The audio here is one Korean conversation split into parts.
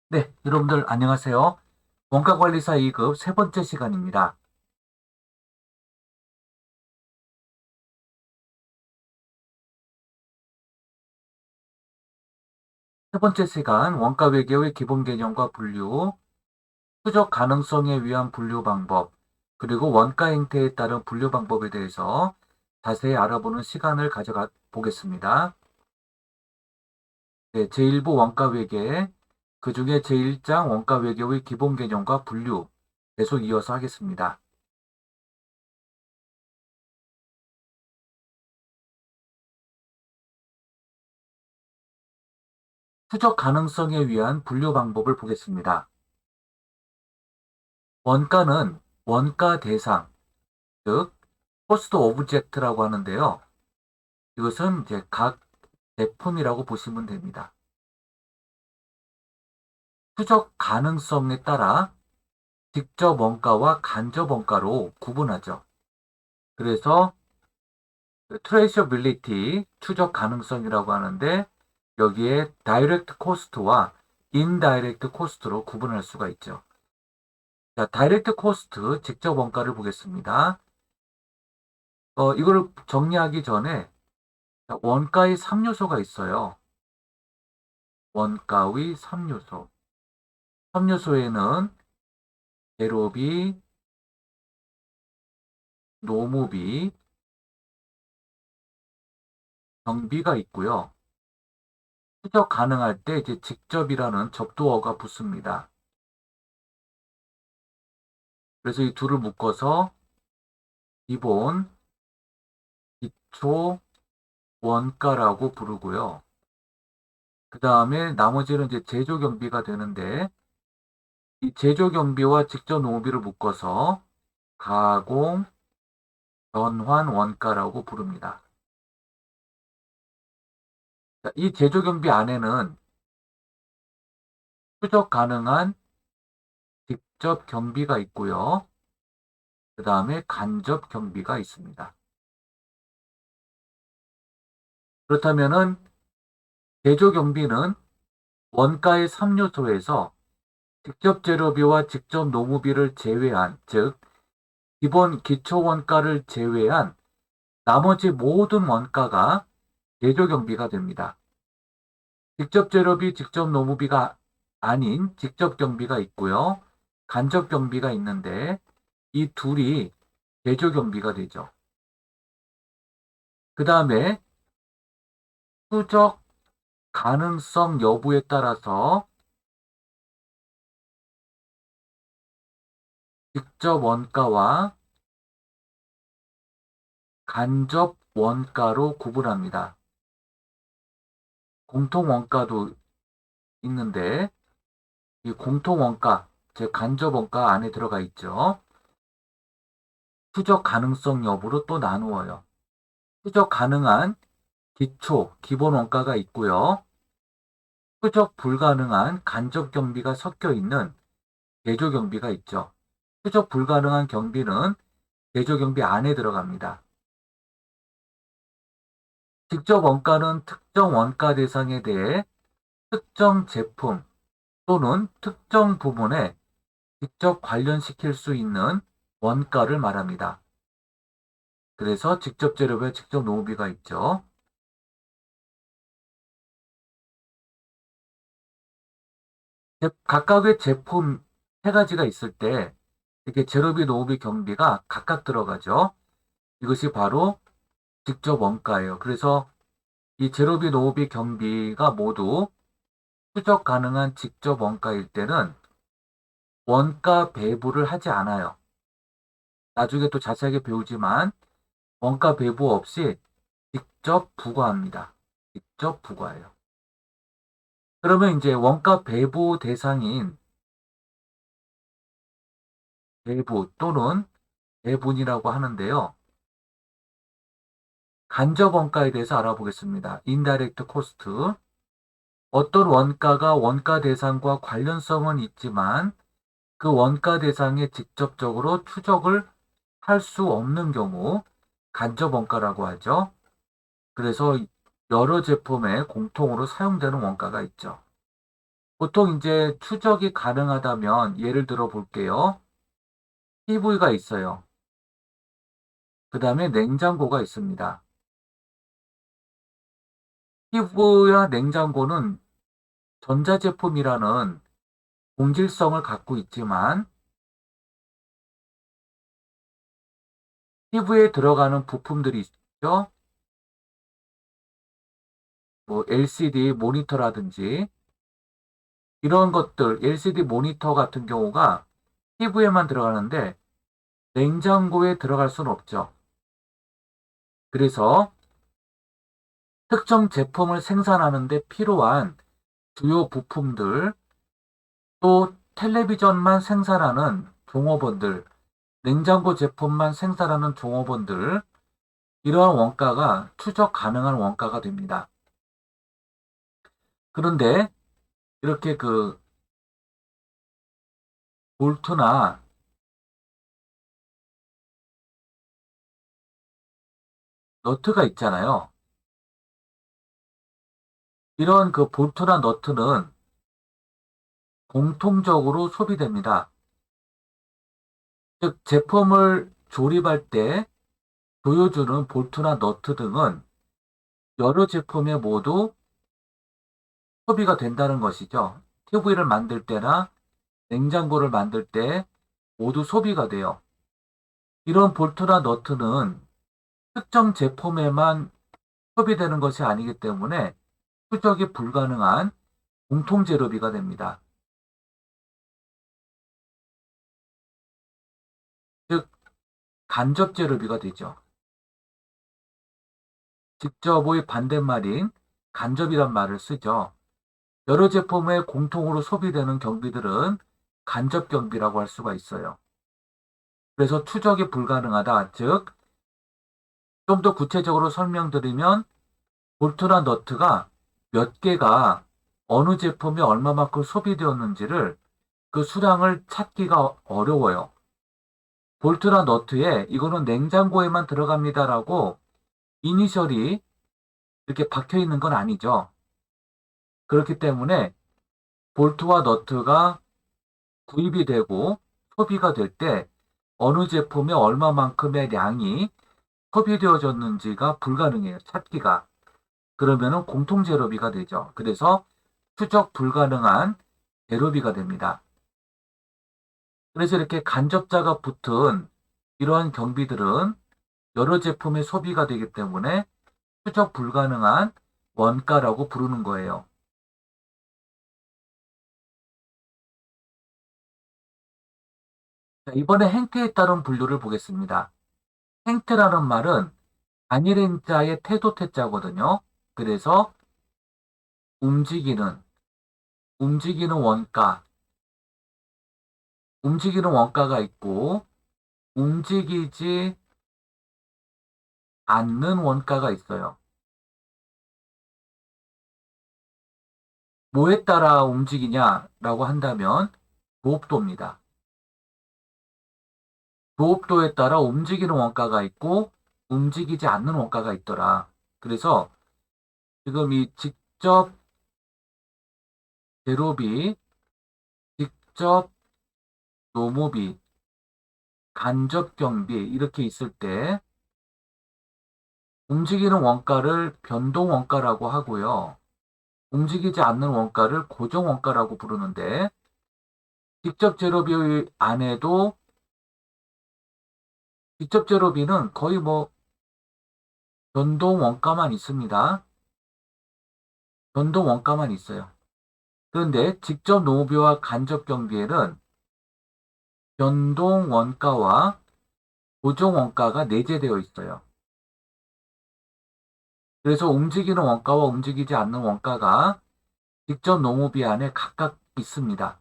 네, 여러분들 안녕하세요. 원가관리사 2급 세 번째 시간입니다. 세 번째 시간 원가 외계의 기본 개념과 분류, 추적 가능성에 위한 분류 방법, 그리고 원가 행태에 따른 분류 방법에 대해서 자세히 알아보는 시간을 가져가 보겠습니다. 네, 제1부 원가 외계, 그 중에 제1장 원가 외계의 기본 개념과 분류 계속 이어서 하겠습니다. 추적 가능성에 위한 분류 방법을 보겠습니다. 원가는 원가 대상, 즉 코스트 오브젝트라고 하는데요. 이것은 이제 각 제품이라고 보시면 됩니다. 추적 가능성에 따라 직접 원가와 간접 원가로 구분하죠. 그래서 트레이셔빌리티, 추적 가능성이라고 하는데 여기에 다이렉트 코스트와 인다이렉트 코스트로 구분할 수가 있죠. 자, 다이렉트 코스트, 직접 원가를 보겠습니다. 이걸 정리하기 전에 원가의 3요소가 있어요. 원가의 3요소. 3요소에는 재료비, 노무비, 경비가 있고요. 추적 가능할 때 이제 직접이라는 접두어가 붙습니다. 그래서 이 둘을 묶어서 기본, 기초, 원가라고 부르고요. 그 다음에 나머지는 이제 제조 경비가 되는데 이 제조 경비와 직접 노무비를 묶어서 가공, 전환 원가라고 부릅니다. 자, 이 제조 경비 안에는 추적 가능한 직접 경비가 있고요. 그 다음에 간접 경비가 있습니다. 그렇다면은 제조 경비는 원가의 3요소에서 직접 재료비와 직접 노무비를 제외한, 즉 기본 기초 원가를 제외한 나머지 모든 원가가 제조 경비가 됩니다. 직접 재료비, 직접 노무비가 아닌 직접 경비가 있고요. 간접 경비가 있는데 이 둘이 제조 경비가 되죠. 그 다음에 추적 가능성 여부에 따라서 직접 원가와 간접 원가로 구분합니다. 공통 원가도 있는데 이 공통 원가, 즉 간접 원가 안에 들어가 있죠. 추적 가능성 여부로 또 나누어요. 추적 가능한 기초, 기본 원가가 있고요. 추적 불가능한 간접 경비가 섞여 있는 제조 경비가 있죠. 추적 불가능한 경비는 제조 경비 안에 들어갑니다. 직접 원가는 특정 원가 대상에 대해 특정 제품 또는 특정 부분에 직접 관련시킬 수 있는 원가를 말합니다. 그래서 직접 재료비와 직접 노무비가 있죠. 각각의 제품 세 가지가 있을 때 이렇게 재료비, 노무비, 경비가 각각 들어가죠. 이것이 바로 직접 원가예요. 그래서 이 재료비, 노무비, 경비가 모두 추적 가능한 직접 원가일 때는 원가 배부를 하지 않아요. 나중에 또 자세하게 배우지만 원가 배부 없이 직접 부과합니다. 직접 부과해요. 그러면 이제 원가 배부 대상인 배부 또는 배분이라고 하는데요. 간접 원가에 대해서 알아보겠습니다. 인다이렉트 코스트. 어떤 원가가 원가 대상과 관련성은 있지만 그 원가 대상에 직접적으로 추적을 할 수 없는 경우 간접 원가라고 하죠. 그래서 여러 제품에 공통으로 사용되는 원가가 있죠. 보통 이제 추적이 가능하다면 예를 들어 볼게요. TV가 있어요. 그 다음에 냉장고가 있습니다. TV와 냉장고는 전자제품이라는 동질성을 갖고 있지만 TV에 들어가는 부품들이 있죠. 뭐 LCD 모니터라든지 이런 것들, LCD 모니터 같은 경우가 TV에만 들어가는데 냉장고에 들어갈 수는 없죠. 그래서 특정 제품을 생산하는 데 필요한 주요 부품들, 또 텔레비전만 생산하는 종업원들, 냉장고 제품만 생산하는 종업원들, 이러한 원가가 추적 가능한 원가가 됩니다. 그런데 이렇게 그 볼트나 너트가 있잖아요. 이런 그 볼트나 너트는 공통적으로 소비됩니다. 즉, 제품을 조립할 때 보여주는 볼트나 너트 등은 여러 제품에 모두 소비가 된다는 것이죠. TV를 만들 때나 냉장고를 만들 때 모두 소비가 돼요. 이런 볼트나 너트는 특정 제품에만 소비되는 것이 아니기 때문에 추적이 불가능한 공통재료비가 됩니다. 즉, 간접재료비가 되죠. 직접의 반대말인 간접이란 말을 쓰죠. 여러 제품에 공통으로 소비되는 경비들은 간접 경비라고 할 수가 있어요. 그래서 추적이 불가능하다. 즉, 좀 더 구체적으로 설명드리면 볼트나 너트가 몇 개가 어느 제품에 얼마만큼 소비되었는지를 그 수량을 찾기가 어려워요. 볼트나 너트에 이거는 냉장고에만 들어갑니다라고 이니셜이 이렇게 박혀 있는 건 아니죠. 그렇기 때문에 볼트와 너트가 구입이 되고 소비가 될 때 어느 제품에 얼마만큼의 양이 소비되어졌는지가 불가능해요. 찾기가. 그러면은 공통재료비가 되죠. 그래서 추적 불가능한 재료비가 됩니다. 그래서 이렇게 간접자가 붙은 이러한 경비들은 여러 제품의 소비가 되기 때문에 추적 불가능한 원가라고 부르는 거예요. 자, 이번에 행태에 따른 분류를 보겠습니다. 행태라는 말은 단일행자의 태도 태자거든요. 그래서 움직이는, 움직이는 원가, 움직이는 원가가 있고 움직이지 않는 원가가 있어요. 뭐에 따라 움직이냐라고 한다면 부업도입니다. 부업도에 따라 움직이는 원가가 있고 움직이지 않는 원가가 있더라. 그래서 지금 이 직접 재료비, 직접 노무비, 간접 경비 이렇게 있을 때 움직이는 원가를 변동 원가라고 하고요. 움직이지 않는 원가를 고정 원가라고 부르는데 직접 재료비 안에도 직접 재료비는 거의 뭐 변동 원가만 있습니다. 변동 원가만 있어요. 그런데 직접 노무비와 간접 경비에는 변동 원가와 고정 원가가 내재되어 있어요. 그래서 움직이는 원가와 움직이지 않는 원가가 직접 노무비 안에 각각 있습니다.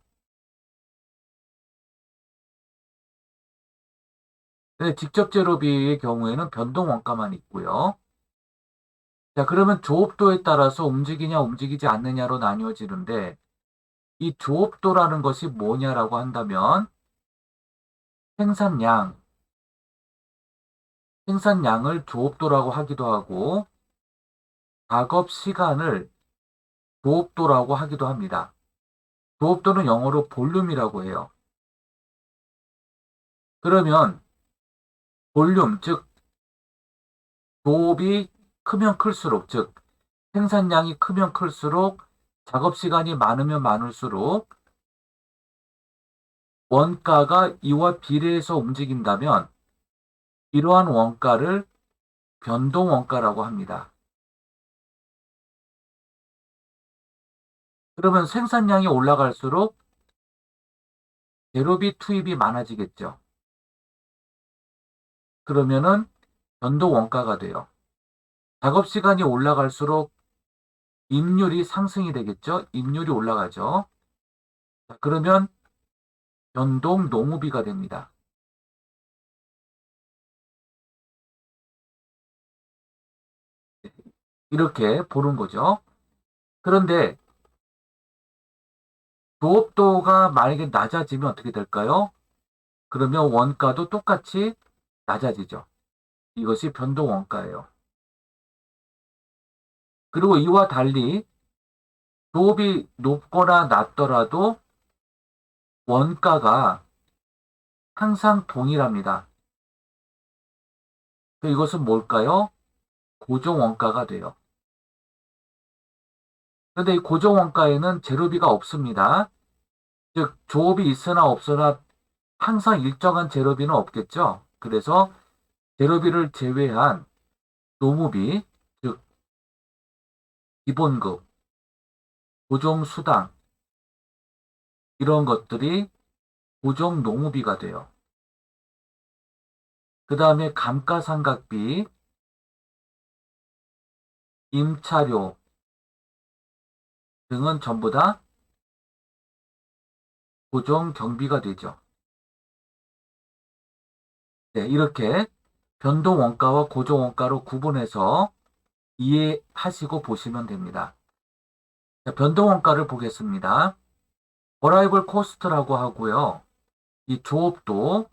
근데 직접 제로비의 경우에는 변동 원가만 있고요. 자, 그러면 조업도에 따라서 움직이냐 움직이지 않느냐로 나뉘어지는데 이 조업도라는 것이 뭐냐라고 한다면 생산량, 생산량을 조업도라고 하기도 하고 작업 시간을 조업도라고 하기도 합니다. 조업도는 영어로 볼륨이라고 해요. 그러면 볼륨, 즉 조업이 크면 클수록, 즉 생산량이 크면 클수록 작업 시간이 많으면 많을수록 원가가 이와 비례해서 움직인다면 이러한 원가를 변동 원가라고 합니다. 그러면 생산량이 올라갈수록 재료비 투입이 많아지겠죠. 그러면은 변동 원가가 돼요. 작업 시간이 올라갈수록 임률이 상승이 되겠죠. 임률이 올라가죠. 자, 그러면 변동 노무비가 됩니다. 이렇게 보는 거죠. 그런데 조업도가 만약에 낮아지면 어떻게 될까요? 그러면 원가도 똑같이 낮아지죠. 이것이 변동 원가예요. 그리고 이와 달리 조업이 높거나 낮더라도 원가가 항상 동일합니다. 이것은 뭘까요? 고정 원가가 돼요. 그런데 이 고정 원가에는 재료비가 없습니다. 즉 조업이 있으나 없으나 항상 일정한 재료비는 없겠죠. 그래서 재료비를 제외한 노무비, 즉 기본급, 고정수당 이런 것들이 고정 노무비가 돼요. 그 다음에 감가상각비, 임차료 등은 전부 다 고정 경비가 되죠. 네, 이렇게 변동 원가와 고정 원가로 구분해서 이해하시고 보시면 됩니다. 자, 변동 원가를 보겠습니다. 버라이벌 코스트라고 하고요. 이 조업도,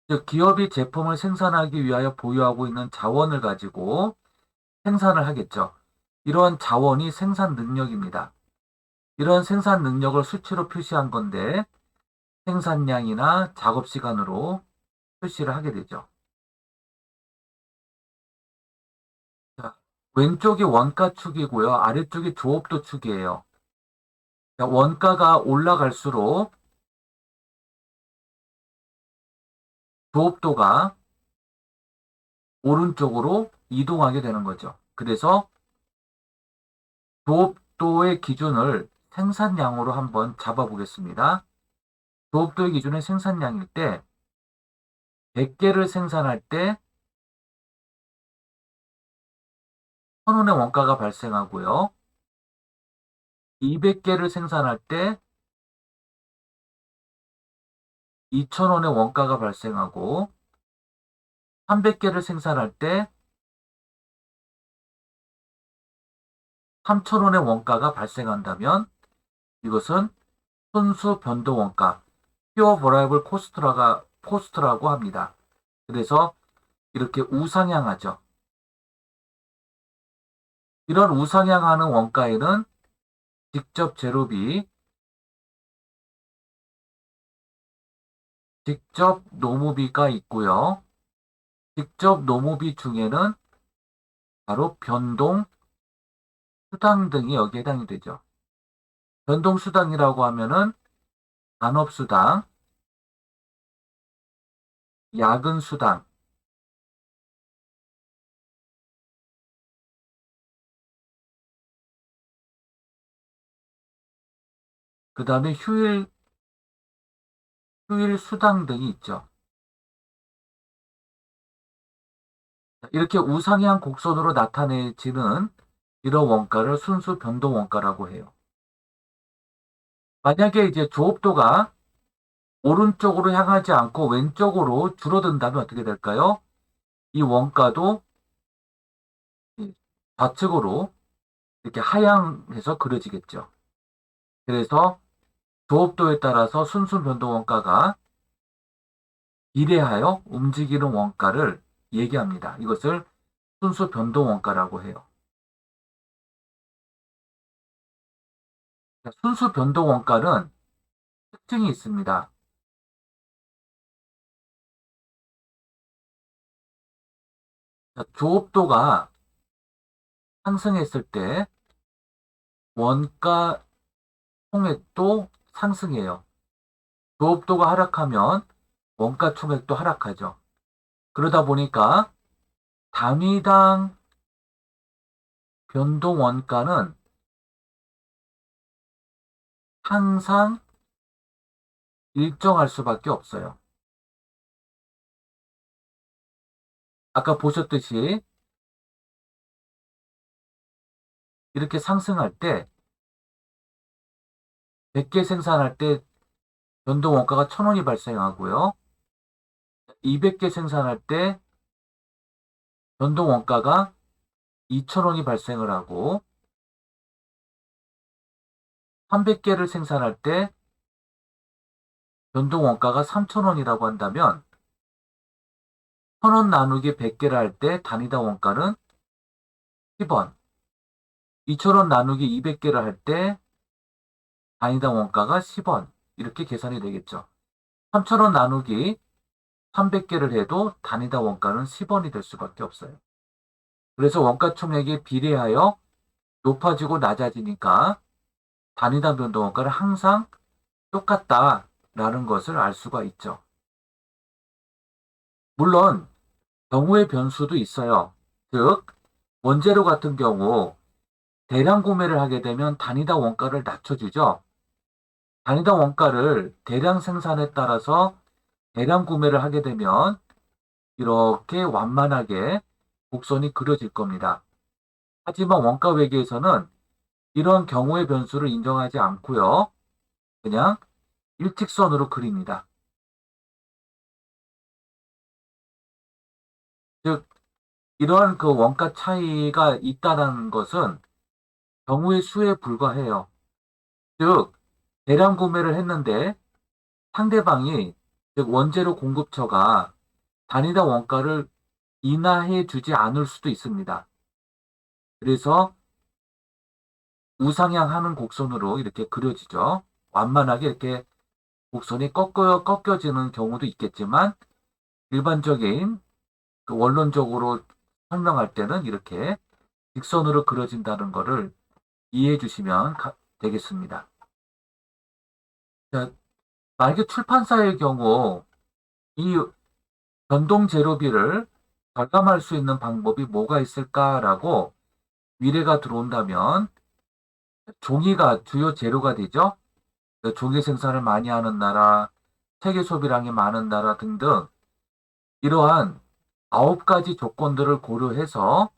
즉 기업이 제품을 생산하기 위하여 보유하고 있는 자원을 가지고 생산을 하겠죠. 이러한 자원이 생산 능력입니다. 이런 생산 능력을 수치로 표시한 건데 생산량이나 작업 시간으로 표시를 하게 되죠. 자, 왼쪽이 원가축이고요. 아래쪽이 조업도 축이에요. 자, 원가가 올라갈수록 조업도가 오른쪽으로 이동하게 되는 거죠. 그래서 조업도의 기준을 생산량으로 한번 잡아보겠습니다. 조업도의 기준은 생산량일 때 100개를 생산할 때 1,000원의 원가가 발생하고요. 200개를 생산할 때 2,000원의 원가가 발생하고 300개를 생산할 때 3,000원의 원가가 발생한다면 이것은 순수 변동 원가, Pure Variable Cost라고 합니다. 그래서 이렇게 우상향하죠. 이런 우상향하는 원가에는 직접 재료비, 직접 노무비가 있고요. 직접 노무비 중에는 바로 변동, 수당 등이 여기에 해당이 되죠. 변동 수당이라고 하면은 간업수당, 야근수당, 그 다음에 휴일, 수당 등이 있죠. 이렇게 우상향 곡선으로 나타내지는 이런 원가를 순수 변동 원가라고 해요. 만약에 이제 조업도가 오른쪽으로 향하지 않고 왼쪽으로 줄어든다면 어떻게 될까요? 이 원가도 좌측으로 이렇게 하향해서 그려지겠죠. 그래서 조업도에 따라서 순수 변동 원가가 비례하여 움직이는 원가를 얘기합니다. 이것을 순수 변동 원가라고 해요. 순수 변동 원가는 특징이 있습니다. 조업도가 상승했을 때 원가 총액도 상승해요. 조업도가 하락하면 원가 총액도 하락하죠. 그러다 보니까 단위당 변동 원가는 항상 일정할 수밖에 없어요. 아까 보셨듯이 이렇게 상승할 때 100개 생산할 때 변동 원가가 1,000원이 발생하고요. 200개 생산할 때 변동 원가가 2,000원이 발생을 하고 300개를 생산할 때 변동 원가가 3,000원이라고 한다면 1,000원 나누기 100개를 할 때 단위당 원가는 10원, 2,000원 나누기 200개를 할 때 단위당 원가가 10원 이렇게 계산이 되겠죠. 3,000원 나누기 300개를 해도 단위당 원가는 10원이 될 수밖에 없어요. 그래서 원가 총액에 비례하여 높아지고 낮아지니까 단위당 변동 원가는 항상 똑같다라는 것을 알 수가 있죠. 물론 경우의 변수도 있어요. 즉 원재료 같은 경우 대량 구매를 하게 되면 단위당 원가를 낮춰주죠. 단위당 원가를 대량 생산에 따라서 대량 구매를 하게 되면 이렇게 완만하게 곡선이 그려질 겁니다. 하지만 원가 외계에서는 이런 경우의 변수를 인정하지 않고요. 그냥 일직선으로 그립니다. 즉 이러한 그 원가 차이가 있다는 것은 경우의 수에 불과해요. 즉 대량 구매를 했는데 상대방이 즉 원재료 공급처가 단위당 원가를 인하해 주지 않을 수도 있습니다. 그래서 우상향하는 곡선으로 이렇게 그려지죠. 완만하게 이렇게 곡선이 꺾여지는 경우도 있겠지만 일반적인 그 원론적으로 설명할 때는 이렇게 직선으로 그려진다는 것을 이해해 주시면 되겠습니다. 자, 만약에 출판사의 경우 이 변동 재료비를 절감할 수 있는 방법이 뭐가 있을까라고 미래가 들어온다면 종이가 주요 재료가 되죠. 종이 생산을 많이 하는 나라, 세계 소비량이 많은 나라 등등 이러한 9가지 조건들을 고려해서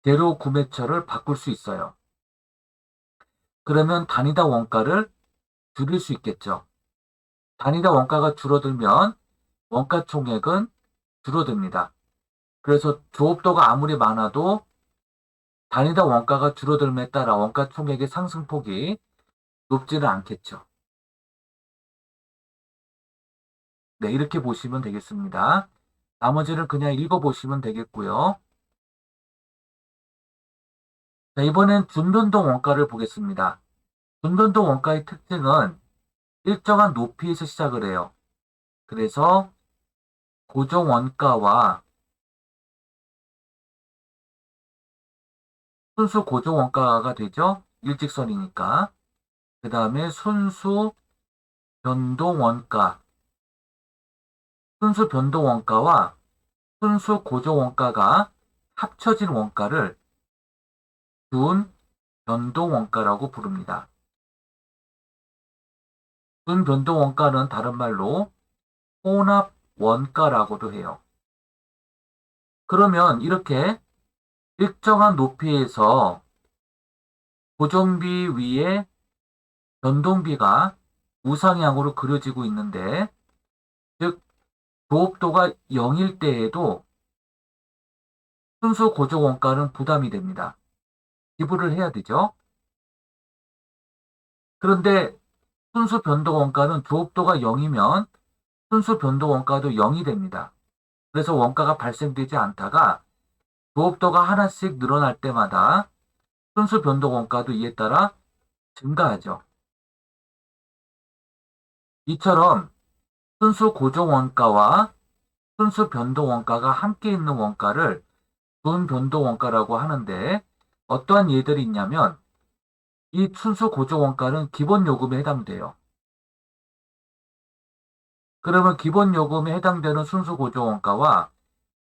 재료 구매처를 바꿀 수 있어요. 그러면 단위당 원가를 줄일 수 있겠죠. 단위당 원가가 줄어들면 원가 총액은 줄어듭니다. 그래서 조업도가 아무리 많아도 단위당 원가가 줄어들음에 따라 원가 총액의 상승폭이 높지는 않겠죠. 네, 이렇게 보시면 되겠습니다. 나머지는 그냥 읽어보시면 되겠고요. 자, 이번엔 준변동 원가를 보겠습니다. 준변동 원가의 특징은 일정한 높이에서 시작을 해요. 그래서 고정 원가와 순수 고정 원가가 되죠. 일직선이니까. 그 다음에 순수 변동 원가. 순수 변동 원가와 순수 고정 원가가 합쳐진 원가를 준 변동 원가라고 부릅니다. 준변동 원가는 다른 말로 혼합 원가라고도 해요. 그러면 이렇게 일정한 높이에서 고정비 위에 변동비가 우상향으로 그려지고 있는데, 즉 조업도가 0일 때에도 순수 고정 원가는 부담이 됩니다. 지불을 해야 되죠. 그런데 순수 변동 원가는 조업도가 0이면 순수 변동 원가도 0이 됩니다. 그래서 원가가 발생되지 않다가 조업도가 하나씩 늘어날 때마다 순수 변동 원가도 이에 따라 증가하죠. 이처럼 순수 고정 원가와 순수 변동 원가가 함께 있는 원가를 준변동 원가라고 하는데, 어떠한 예들이 있냐면 이 순수 고정 원가는 기본 요금에 해당돼요. 그러면 기본 요금에 해당되는 순수 고정 원가와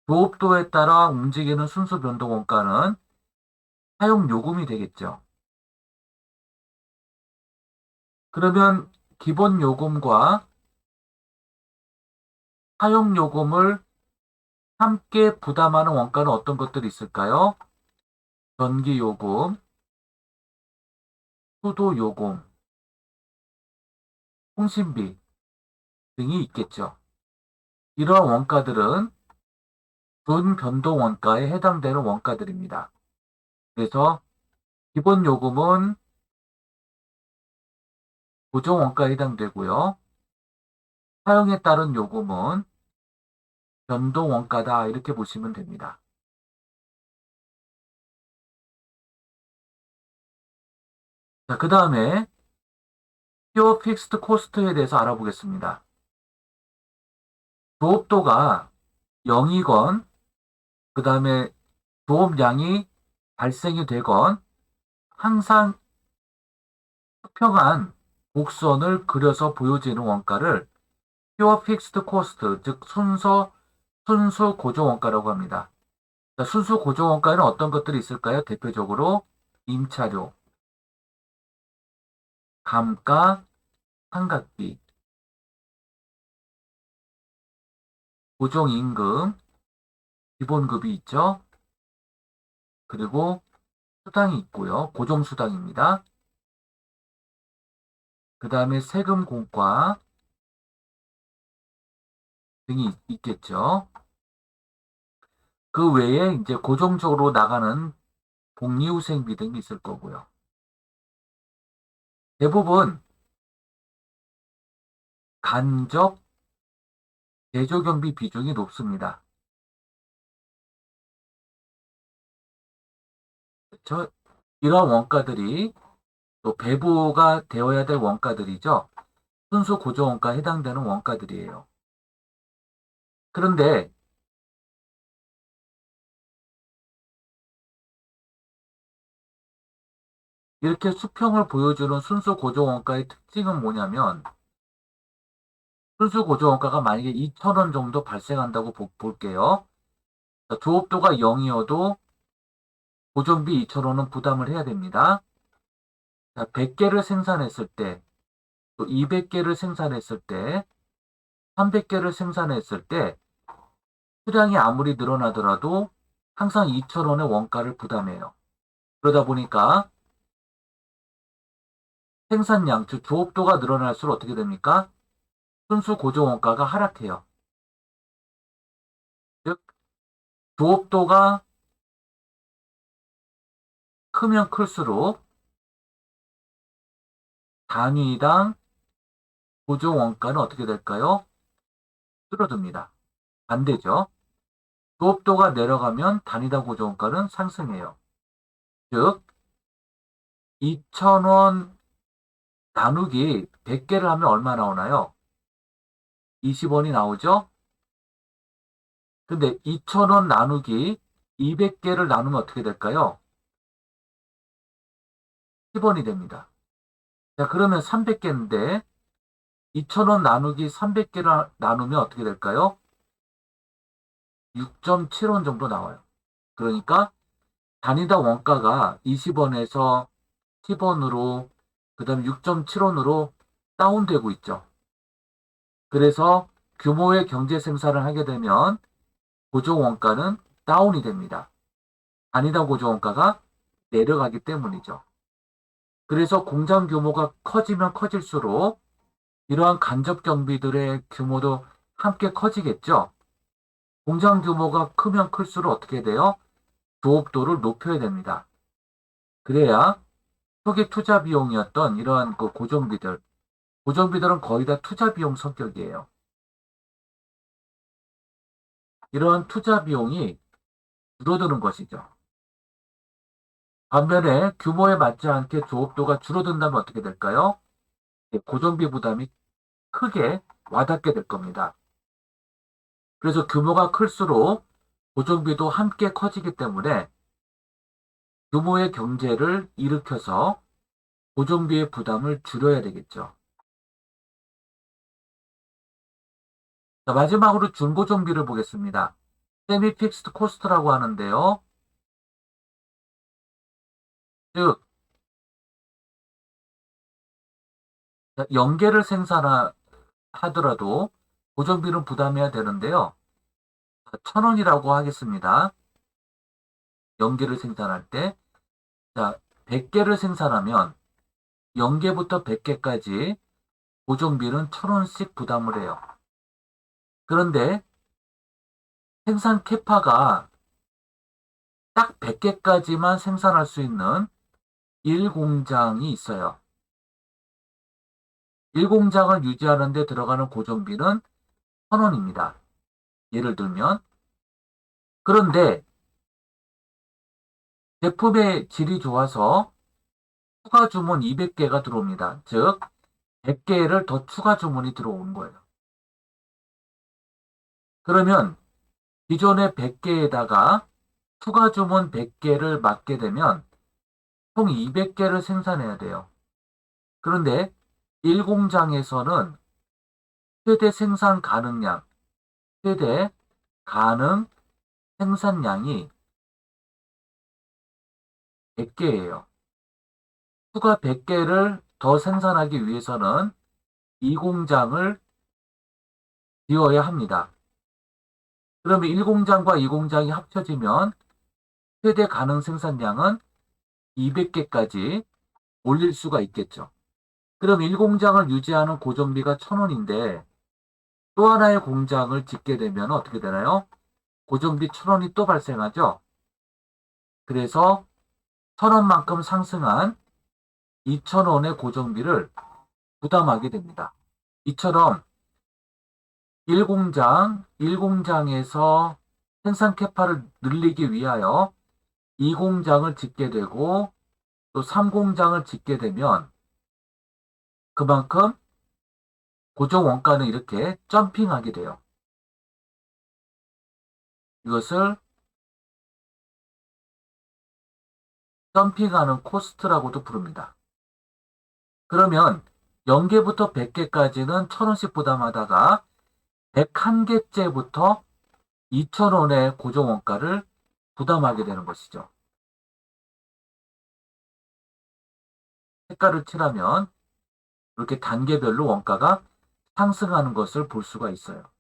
조업도에 따라 움직이는 순수 변동 원가는 사용 요금이 되겠죠. 그러면 기본 요금과 사용 요금을 함께 부담하는 원가는 어떤 것들이 있을까요? 전기 요금, 수도 요금, 통신비 등이 있겠죠. 이러한 원가들은 준변동 원가에 해당되는 원가들입니다. 그래서 기본 요금은 고정 원가에 해당되고요. 사용에 따른 요금은 변동 원가다, 이렇게 보시면 됩니다. 자, 그 다음에 Pure Fixed Cost에 대해서 알아보겠습니다. 조업도가 0이건, 그 다음에 조업량이 발생이 되건 항상 수평한 곡선을 그려서 보여지는 원가를 Pure Fixed Cost, 즉 순수 고정 원가라고 합니다. 자, 순수 고정 원가에는 어떤 것들이 있을까요? 대표적으로 임차료, 감가, 환갑비, 고정임금, 기본급이 있죠. 그리고 수당이 있고요. 고정수당입니다. 그 다음에 세금 공과 등이 있겠죠. 그 외에 이제 고정적으로 나가는 복리후생비 등이 있을 거고요. 대부분 간접 제조경비 비중이 높습니다. 그렇죠? 이런 원가들이 또 배부가 되어야 될 원가들이죠. 순수 고정원가에 해당되는 원가들이에요. 그런데 이렇게 수평을 보여주는 순수 고정원가의 특징은 뭐냐면, 순수 고정원가가 만약에 2,000원 정도 발생한다고 볼게요. 조업도가 0이어도 고정비 2,000원은 부담을 해야 됩니다. 100개를 생산했을 때, 또 200개를 생산했을 때, 300개를 생산했을 때 수량이 아무리 늘어나더라도 항상 2,000원의 원가를 부담해요. 그러다 보니까 생산량, 즉 조업도가 늘어날수록 어떻게 됩니까? 순수 고정 원가가 하락해요. 즉 조업도가 크면 클수록 단위당 고정 원가는 어떻게 될까요? 줄어듭니다. 반대죠. 조업도가 내려가면 단위당 고정 원가는 상승해요. 즉 2,000원 나누기 100개를 하면 얼마 나오나요? 20원이 나오죠? 근데 2,000원 나누기 200개를 나누면 어떻게 될까요? 10원이 됩니다. 자, 그러면 300개인데 2,000원 나누기 300개를 나누면 어떻게 될까요? 6.7원 정도 나와요. 그러니까 단위당 원가가 20원에서 10원으로, 그 다음에 6.7원으로 다운되고 있죠. 그래서 규모의 경제 생산을 하게 되면 고정원가는 다운이 됩니다. 단위당 고정원가가 내려가기 때문이죠. 그래서 공장 규모가 커지면 커질수록 이러한 간접 경비들의 규모도 함께 커지겠죠. 공장 규모가 크면 클수록 어떻게 돼요? 조업도를 높여야 됩니다. 그래야 초기 투자 비용이었던 이러한 그 고정비들은 거의 다 투자 비용 성격이에요. 이러한 투자 비용이 줄어드는 것이죠. 반면에 규모에 맞지 않게 조업도가 줄어든다면 어떻게 될까요? 고정비 부담이 크게 와닿게 될 겁니다. 그래서 규모가 클수록 고정비도 함께 커지기 때문에 규모의 경제를 일으켜서 고정비의 부담을 줄여야 되겠죠. 자, 마지막으로 준고정비를 보겠습니다. 세미 픽스드 코스트라고 하는데요. 즉, 연계를 생산하더라도 고정비는 부담해야 되는데요. 1,000원이라고 하겠습니다. 연계를 생산할 때. 자, 100개를 생산하면 연계부터 100개까지 고정비는 1,000원씩 부담을 해요. 그런데 생산 캐파가 딱 100개까지만 생산할 수 있는 1공장이 있어요. 1공장을 유지하는 데 들어가는 고정비는 1,000원입니다. 예를 들면. 그런데 제품의 질이 좋아서 추가 주문 200개가 들어옵니다. 즉, 100개를 더 추가 주문이 들어오는 거예요. 그러면 기존의 100개에다가 추가 주문 100개를 맞게 되면 총 200개를 생산해야 돼요. 그런데 1공장에서는 최대 생산 가능량, 최대 가능 생산량이 100개예요. 추가 100개를 더 생산하기 위해서는 이 공장을 지어야 합니다. 그러면 1공장과 2공장이 합쳐지면 최대 가능 생산량은 200개까지 올릴 수가 있겠죠. 그럼 1공장을 유지하는 고정비가 1,000원인데 또 하나의 공장을 짓게 되면 어떻게 되나요? 고정비 1,000원이 또 발생하죠. 그래서 1,000원만큼 상승한 2,000원의 고정비를 부담하게 됩니다. 이처럼 1공장에서 생산 캐파를 늘리기 위하여 2공장을 짓게 되고 또 3공장을 짓게 되면 그만큼 고정 원가는 이렇게 점핑하게 돼요. 이것을 점핑하는 코스트라고도 부릅니다. 그러면 0개부터 100개까지는 1,000원씩 부담하다가 101개째부터 2,000원의 고정 원가를 부담하게 되는 것이죠. 색깔을 칠하면 이렇게 단계별로 원가가 상승하는 것을 볼 수가 있어요.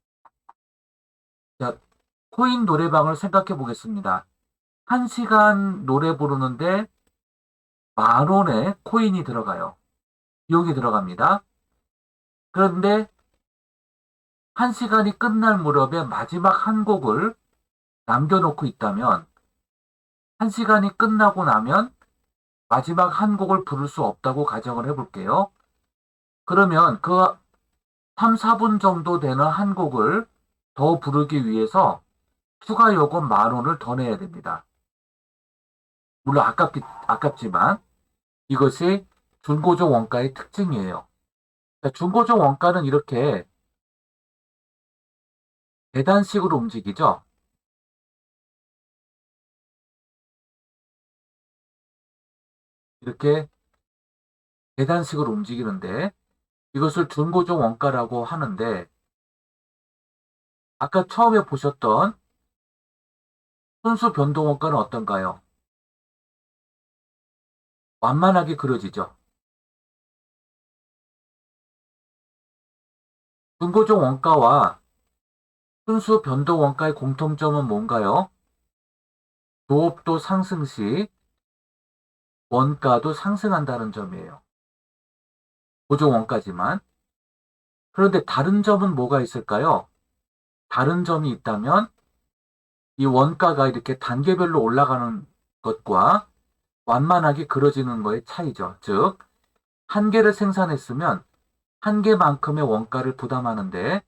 자, 코인 노래방을 생각해 보겠습니다. 1시간 노래 부르는데 10,000원의 코인이 들어가요. 비용이 들어갑니다. 그런데 1시간이 끝날 무렵에 마지막 한 곡을 남겨놓고 있다면 1시간이 끝나고 나면 마지막 한 곡을 부를 수 없다고 가정을 해볼게요. 그러면 그 3, 4분 정도 되는 한 곡을 더 부르기 위해서 추가 요금 10,000원을 더 내야 됩니다. 물론 아깝지만 이것이 준고정 원가의 특징이에요. 준고정 원가는 이렇게 계단식으로 움직이죠. 이렇게 계단식으로 움직이는데 이것을 준고정 원가라고 하는데 아까 처음에 보셨던 순수 변동 원가는 어떤가요? 완만하게 그려지죠. 분고종 원가와 순수 변동 원가의 공통점은 뭔가요? 조업도 상승 시 원가도 상승한다는 점이에요. 고종 원가지만. 그런데 다른 점은 뭐가 있을까요? 다른 점이 있다면 이 원가가 이렇게 단계별로 올라가는 것과 완만하게 그려지는 거의 차이죠. 즉, 한 개를 생산했으면 한 개만큼의 원가를 부담하는데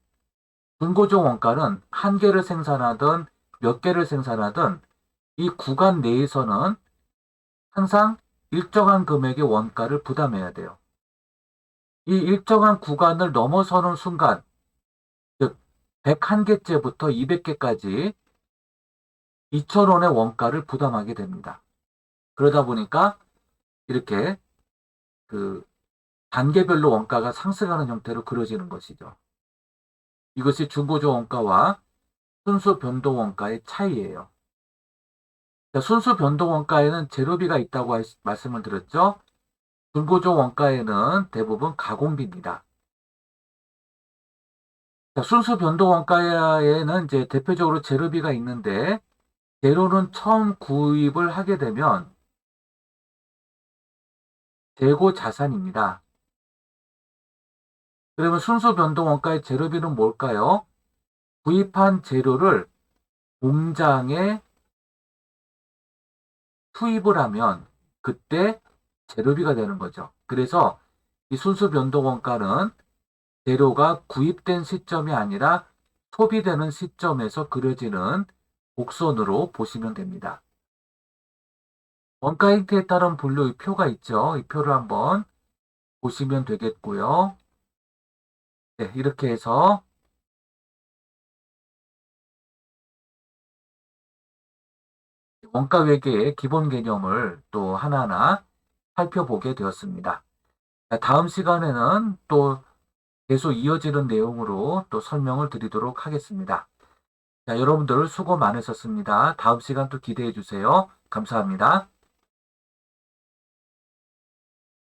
분고종 원가는 한 개를 생산하든 몇 개를 생산하든 이 구간 내에서는 항상 일정한 금액의 원가를 부담해야 돼요. 이 일정한 구간을 넘어서는 순간, 즉 101개째부터 200개까지 2,000원의 원가를 부담하게 됩니다. 그러다 보니까 이렇게 그 단계별로 원가가 상승하는 형태로 그려지는 것이죠. 이것이 중고조 원가와 순수 변동 원가의 차이예요. 순수 변동 원가에는 재료비가 있다고 말씀을 드렸죠. 중고조 원가에는 대부분 가공비입니다. 순수 변동 원가에는 이제 대표적으로 재료비가 있는데 재료는 처음 구입을 하게 되면 재고 자산입니다. 그러면 순수 변동 원가의 재료비는 뭘까요? 구입한 재료를 공장에 투입을 하면 그때 재료비가 되는 거죠. 그래서 이 순수 변동 원가는 재료가 구입된 시점이 아니라 소비되는 시점에서 그려지는 곡선으로 보시면 됩니다. 원가 형태에 따른 분류 표가 있죠. 이 표를 한번 보시면 되겠고요. 네, 이렇게 해서 원가 외계의 기본 개념을 또 하나하나 살펴보게 되었습니다. 다음 시간에는 또 계속 이어지는 내용으로 또 설명을 드리도록 하겠습니다. 자, 여러분들 수고 많으셨습니다. 다음 시간 또 기대해 주세요. 감사합니다.